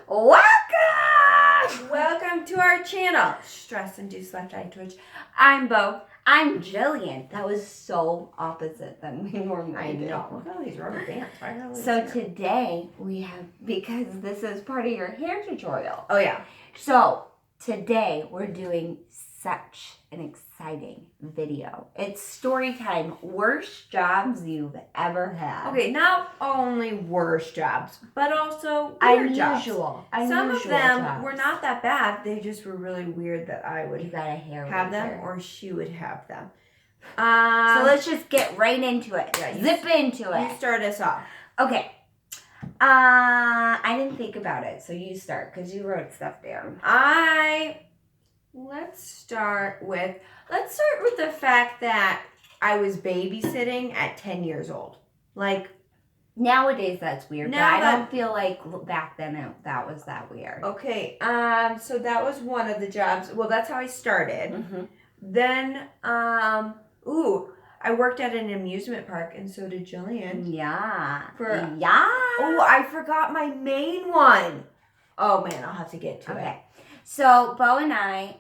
Welcome to our channel, Stress-Induced Left Eye Twitch. I'm Bo. I'm Jillian. That was so opposite than we normally do. Look at all these rubber bands. So today we have, because this is part of your hair tutorial. Oh yeah. So today we're doing such an exciting video. It's story time. Worst jobs you've ever had. Okay, not only worst jobs, but also weird unusual. jobs. Some of them jobs. were not that bad. They just were really weird that I would You got a hair have them razor. or she would have them. So let's just get right into it. Yeah, Zip into it. You start us off. Okay. I didn't think about it, so you start because you wrote stuff down. Let's start with the fact that I was babysitting at 10 years old. Like, nowadays that's weird, but Now I that- don't feel like back then that was that weird. okay, so that was one of the jobs. Well, that's how I started. Mm-hmm. Then, I worked at an amusement park, and so did Jillian. Yeah. Oh, I forgot my main one. Oh man, I'll have to get to it. Okay. So Bo and I,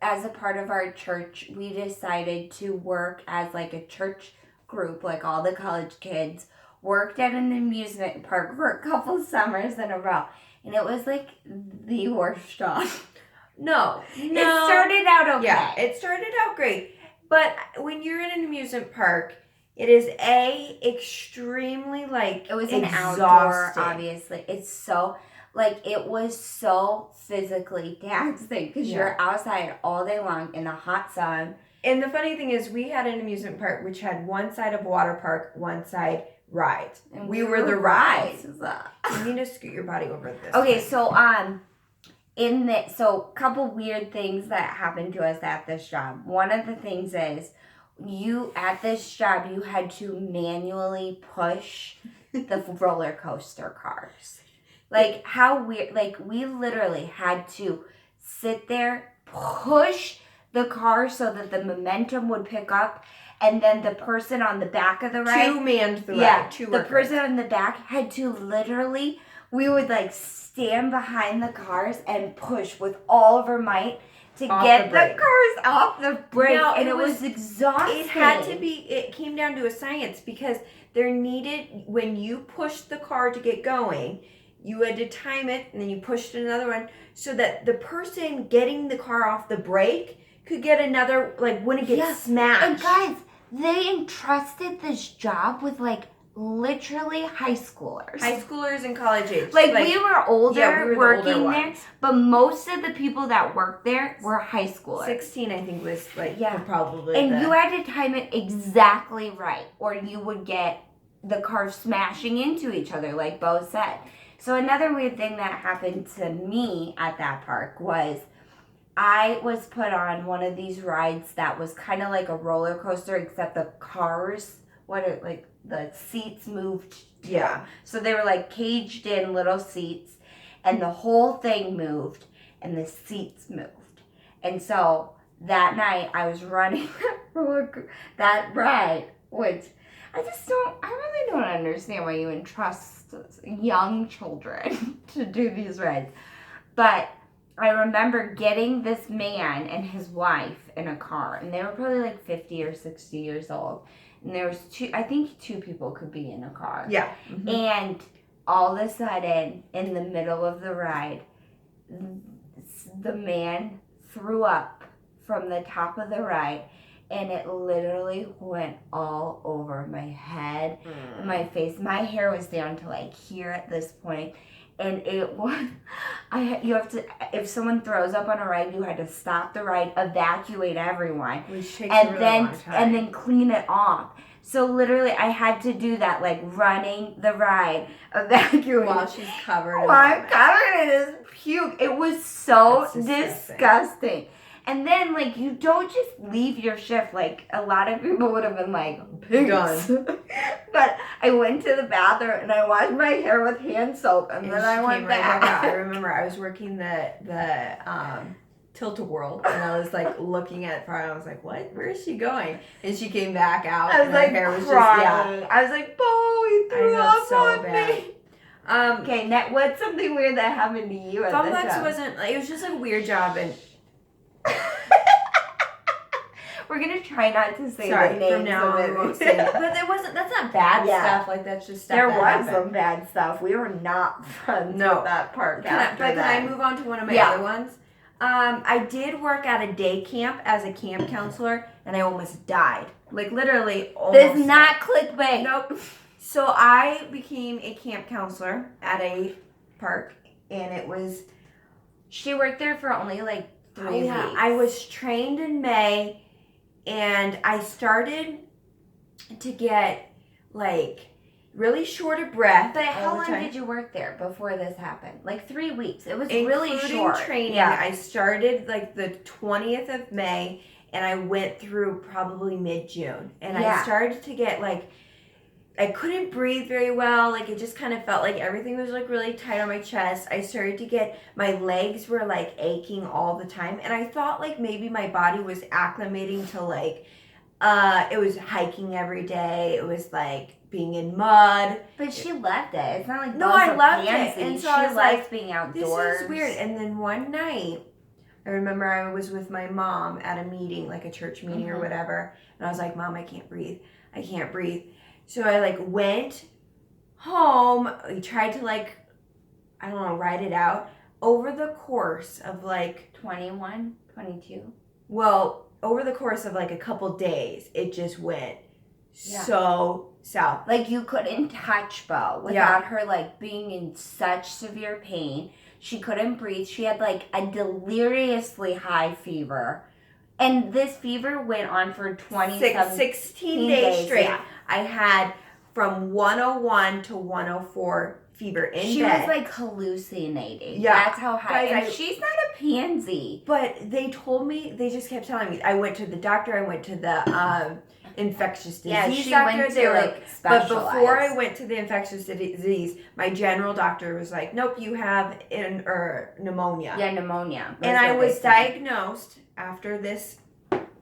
as a part of our church, we decided to work as like a church group, like all the college kids, worked at an amusement park for a couple summers in a row. And it was like the worst job. No. It started out okay. Yeah, it started out great. But when you're in an amusement park, it is extremely It was an exhausting. outdoor, obviously. It was so physically taxing because you're outside all day long in the hot sun. And the funny thing is, we had an amusement park which had one side of water park, one side rides. And we were the rides. You need to scoot your body over this. Okay, way. so couple weird things that happened to us at this job. One of the things is at this job you had to manually push the roller coaster cars. Like, how weird. Like, we literally had to sit there, push the car so that the momentum would pick up, and then the person on the back of the ride. Two manned the ride. Yeah, Two the workers. person on the back had to literally, we would like stand behind the cars and push with all of our might to get the cars off the brake. No, and it was exhausting. It came down to a science because when you pushed the car to get going, you had to time it, and then you pushed another one so that the person getting the car off the brake could get another, wouldn't get smashed. And guys, they entrusted this job with literally high schoolers. High schoolers and college age. We were older we were working the older there, ones. but most of the people that worked there were high schoolers. 16, I think, was probably. And you had to time it exactly right, or you would get the cars smashing into each other, like Bo said. So another weird thing that happened to me at that park was I was put on one of these rides that was kind of like a roller coaster, except the cars, the seats moved. Yeah. So they were caged in little seats, and the whole thing moved, and the seats moved. And so that night I was running that ride, which I really don't understand why you entrust young children to do these rides. But I remember getting this man and his wife in a car, and they were probably 50 or 60 years old. And there was two people could be in a car. Yeah. Mm-hmm. And all of a sudden, in the middle of the ride, the man threw up from the top of the ride, and it literally went all over my head and my face. My hair was down to here at this point. And it was, if someone throws up on a ride, you had to stop the ride, evacuate everyone, Which takes a really long time. And then clean it off. So literally, I had to do that, running the ride, evacuating. While she's covered in I'm covered in his puke. It was so disgusting. And then, you don't just leave your shift. A lot of people would have been peace. Done. But I went to the bathroom, and I washed my hair with hand soap, and then I went back. I remember I was working the Tilt-A-Whirl, and I was looking at it, and I was like, what? Where is she going? And she came back out, I was and her hair was crying. just, I was like, Bo, he threw up on me. Okay, what's something weird that happened to you at the Fumlex job? wasn't, it was just a weird job, and We're gonna try not to say sorry, the names from now of on it. we won't say it. But that's not bad stuff, like that's just stuff There that was happened. some bad stuff. We were not friends with that park after Can that. I move on to one of my other ones? I did work at a day camp as a camp counselor, and I almost died. Like, literally almost This is not clickbait. Nope. So I became a camp counselor at a park, and it was... She worked there for only like 3 weeks. I was trained in May, and I started to get, like, really short of breath. But how long did you work there before this happened? Like 3 weeks. It was really short. Including training, I started like the 20th of May, and I went through probably mid-June. And I started to get like, I couldn't breathe very well. Like, it just kind of felt like everything was like really tight on my chest. I started to get, my legs were like aching all the time. And I thought like maybe my body was acclimating to like, it was hiking every day. It was like being in mud. But she loved it. It's not like I loved it. And so I was like, being outdoors. This is weird. And then one night, I remember I was with my mom at a meeting, like a church meeting or whatever. And I was like, Mom, I can't breathe. I can't breathe. So I like went home. We tried to like, I don't know, write it out. Over the course of like 21, 22. Well, over the course of like a couple days, it just went so south. Like, you couldn't touch Bo without her like being in such severe pain. She couldn't breathe. She had like a deliriously high fever. And this fever went on for 16 days straight. Yeah. I had from 101 to 104 fever in bed. She was like hallucinating. Yeah. That's how high. And she's not a pansy. But they told me, they just kept telling me. I went to the doctor. I went to the infectious disease doctor. Went to like but before I went to the infectious disease, my general doctor was like, "Nope, you have pneumonia." Yeah, pneumonia. And I was diagnosed after this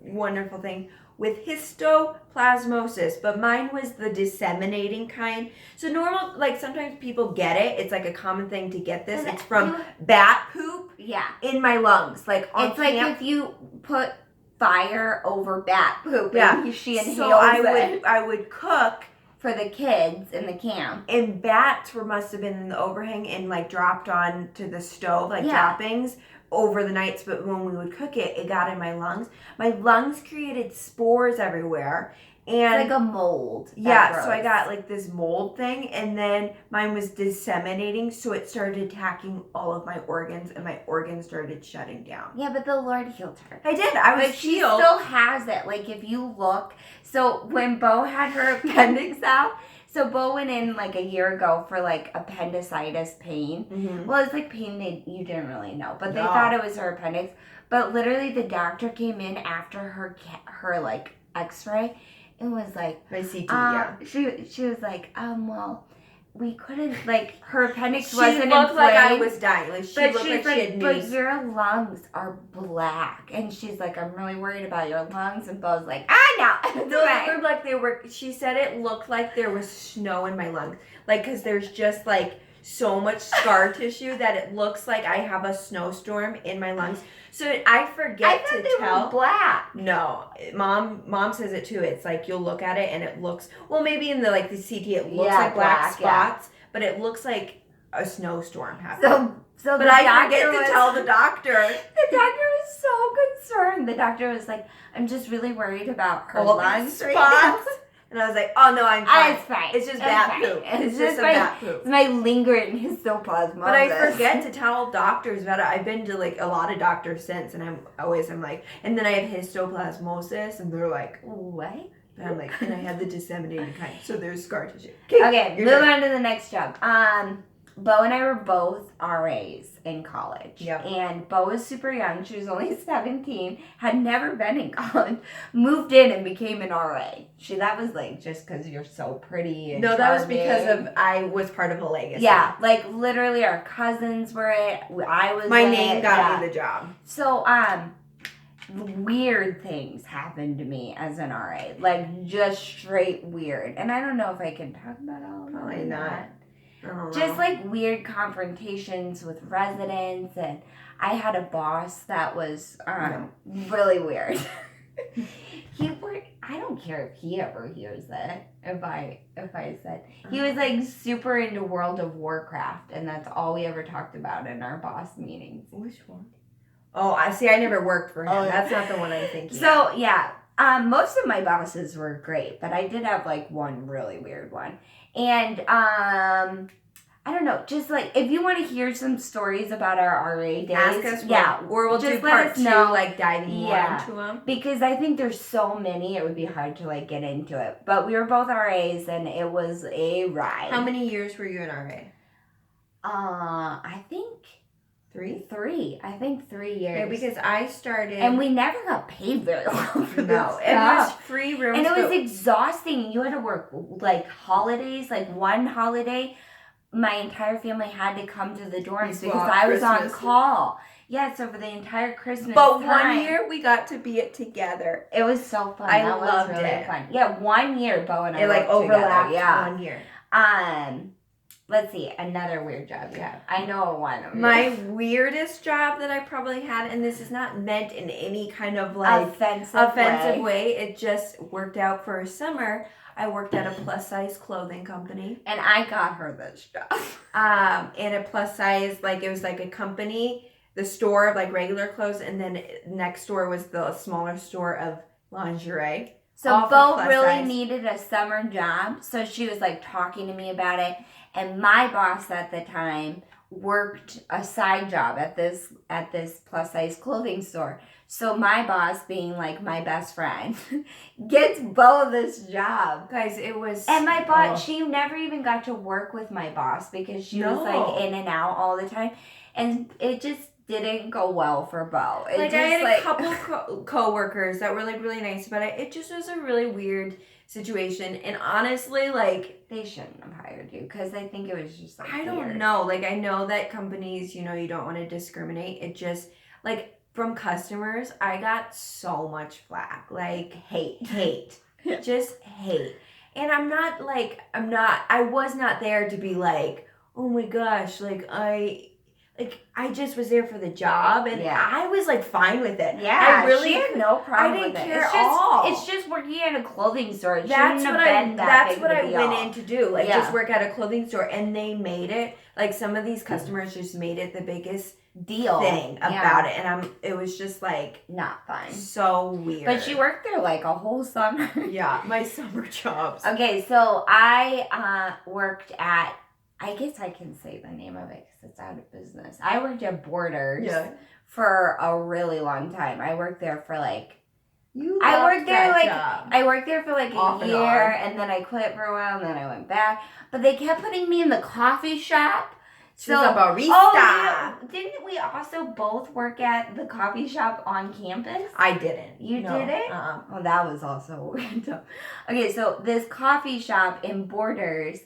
wonderful thing with histoplasmosis, but mine was the disseminating kind. So normal, like sometimes people get it. It's like a common thing to get this. It's from bat poop. Yeah. In my lungs, like on it's like if you put fire over bat poop. Yeah. And she inhales so I would cook for the kids in the camp. And bats must have been in the overhang and like dropped on to the stove, like droppings over the nights. But when we would cook it, it got in my lungs. My lungs created spores everywhere. And it's like a mold. Yeah, so I got like this mold thing, and then mine was disseminating, so it started attacking all of my organs, and my organs started shutting down. Yeah, but the Lord healed her. I did. I was healed. She still has it. Like, if you look, so when Bo had her appendix out, so Bo went in like a year ago for like appendicitis pain. Mm-hmm. Well, it's like pain that you didn't really know, but they thought it was her appendix. But literally, the doctor came in after her like X-ray. It was like my CT. She was like, well, we couldn't, like, her appendix She wasn't looked inflamed. like I was dying. Like, she looked like she had but your lungs are black. And she's like, I'm really worried about your lungs. And Bo's like, no. They looked like they were, she said it looked like there was snow in my lungs. Like, because there's just, like, so much scar tissue that it looks like I have a snowstorm in my lungs. So I forget to tell. Were black. No, mom says it too. It's like you'll look at it and it looks, well, maybe in the like the CT it looks like black spots, but it looks like a snowstorm happened. But I forget to tell the doctor. The doctor was so concerned. The doctor was like, I'm just really worried about her lungs right now. And I was like, oh no, I'm fine. It's fine. It's just bat poop. It's just bat poop. It's my lingering histoplasmosis. But I forget to tell doctors about it. I've been to like a lot of doctors since, and I'm like, and then I have histoplasmosis, and they're like, what? And I'm like, and I have the disseminated kind, so there's scar tissue. Okay, move on to the next job. Bo and I were both RAs in college. Yep. And Bo was super young. She was only 17, had never been in college, moved in and became an RA. That was like just because you're so pretty and charming. That was because I was part of a legacy. Yeah, like literally our cousins were it. I was My name got me the job. So, weird things happened to me as an RA. Like, just straight weird. And I don't know if I can talk about all of them. Probably not. just like weird confrontations with residents, and I had a boss that was really weird. I don't care if he ever hears it. If I said he was like super into World of Warcraft, and that's all we ever talked about in our boss meetings. Which one? Oh, I see. I never worked for him. Oh, that's not the one I'm thinking. So yeah, most of my bosses were great, but I did have like one really weird one, and I don't know, just like if you want to hear some stories about our RA days, ask us. Yeah, or we'll just do let part us 2, know. like diving more into them. Because I think there's so many, it would be hard to like get into it. But we were both RAs, and it was a ride. How many years were you in RA? I think 3. I think 3 years. Yeah, because I started, and we never got paid very well for this. No, it was free rooms, and it was exhausting. You had to work like holidays, like one holiday. My entire family had to come to the dorms because I was on call. Yeah, so for the entire Christmas But time, 1 year we got to be it together. It was so fun. I that loved was really it. fun. Yeah, 1 year Bo and I it like worked overlapped together. Yeah. 1 year. Let's see, another weird job you have. I know one of My weirdest job that I probably had, and this is not meant in any kind of like offensive way. It just worked out for a summer. I worked at a plus size clothing company. And I got her this job. And a plus size, like it was like a company, the store of like regular clothes, and then next door was the smaller store of lingerie. So Bo really needed a summer job. So she was like talking to me about it. And my boss at the time worked a side job at this plus size clothing store. So my boss, being like my best friend, gets Bo this job. Guys, it was... And my boss, she never even got to work with my boss because she was like in and out all the time. And it just didn't go well for Bo. I had a couple co-workers that were like really nice, but it just was a really weird situation. And honestly, like... They shouldn't have hired you because I think it was just like I don't know. Like, I know that companies, you don't want to discriminate. It just, like... From customers, I got so much flack. Like, hate. Just hate. And I was not there to be like, oh my gosh, I just was there for the job, and I was like fine with it. Yeah, I really she had no problem with it. I didn't care at all. It's just working at a clothing store. That's what I went in to do. Like, just work at a clothing store, and they made it, like, some of these customers just made it the biggest deal thing about it, and it was just like not fun, so weird. But she worked there like a whole summer. Yeah, my summer jobs. Okay, so I worked at, I guess I can say the name of it because it's out of business. I worked at Borders for a really long time. I worked there for like I worked there for like a year, and then I quit for a while, and then I went back. But they kept putting me in the coffee shop. She was a barista. Oh, didn't we also both work at the coffee shop on campus? I didn't. You didn't? Oh, that was also weird. Okay, so this coffee shop in Borders,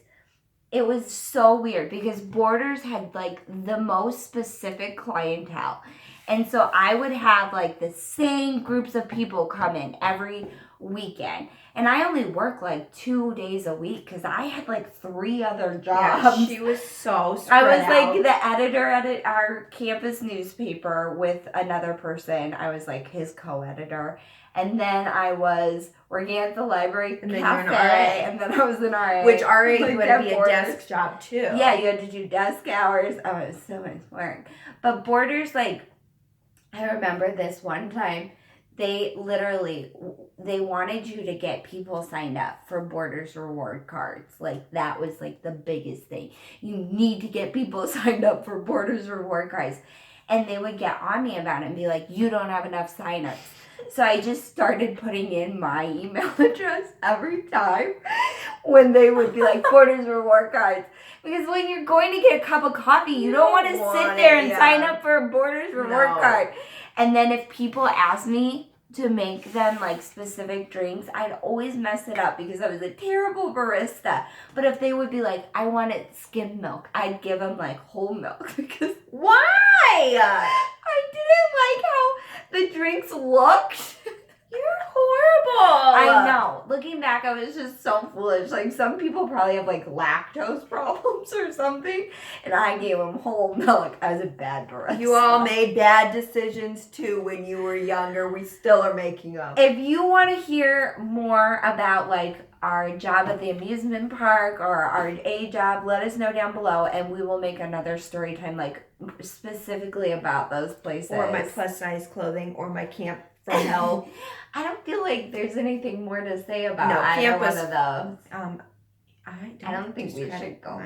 it was so weird because Borders had like the most specific clientele. And so I would have like the same groups of people come in every weekend. And I only worked like 2 days a week because I had like 3 other jobs. Yeah, she was so spread I was out. like the editor at our campus newspaper with another person. I was like his co-editor. And then I was working at the library and cafe. Then you're an RA. And then I was an RA. Which RA would be a desk job too. Yeah, you had to do desk hours. Oh, it was so much work. But Borders, like, I remember this one time, they wanted you to get people signed up for Borders reward cards. Like, that was like the biggest thing. You need to get people signed up for Borders reward cards. And they would get on me about it and be like, you don't have enough signups. So I just started putting in my email address every time when they would be like, Borders reward cards. Because when you're going to get a cup of coffee, you don't want to sit there and sign up for a Borders reward card. And then if people ask me to make them like specific drinks, I'd always mess it up because I was a terrible barista. But if they would be like, I want it skim milk, I'd give them like whole milk. Because why? I didn't like how the drinks looked. You're horrible. I know. Looking back, I was just so foolish. Like, some people probably have, like, lactose problems or something. And I gave them whole milk. I was a bad Dora. You all made bad decisions, too, when you were younger. We still are making them. If you want to hear more about, like, our job at the amusement park or our A job, let us know down below. And we will make another story time, like, specifically about those places. Or my plus-size clothing or my camp from hell. I don't feel like there's anything more to say about No, either camp one was- of those. I don't think we should go. All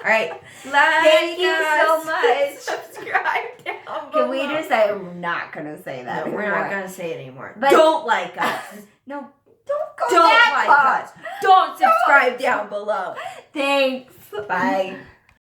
right. Thank you so much. Subscribe down below. Can we just say we're not gonna say that? No, we're anymore? not going to say it anymore. But- don't like us. No, don't go Don't that like far. us. Don't subscribe down below. Thanks. Bye.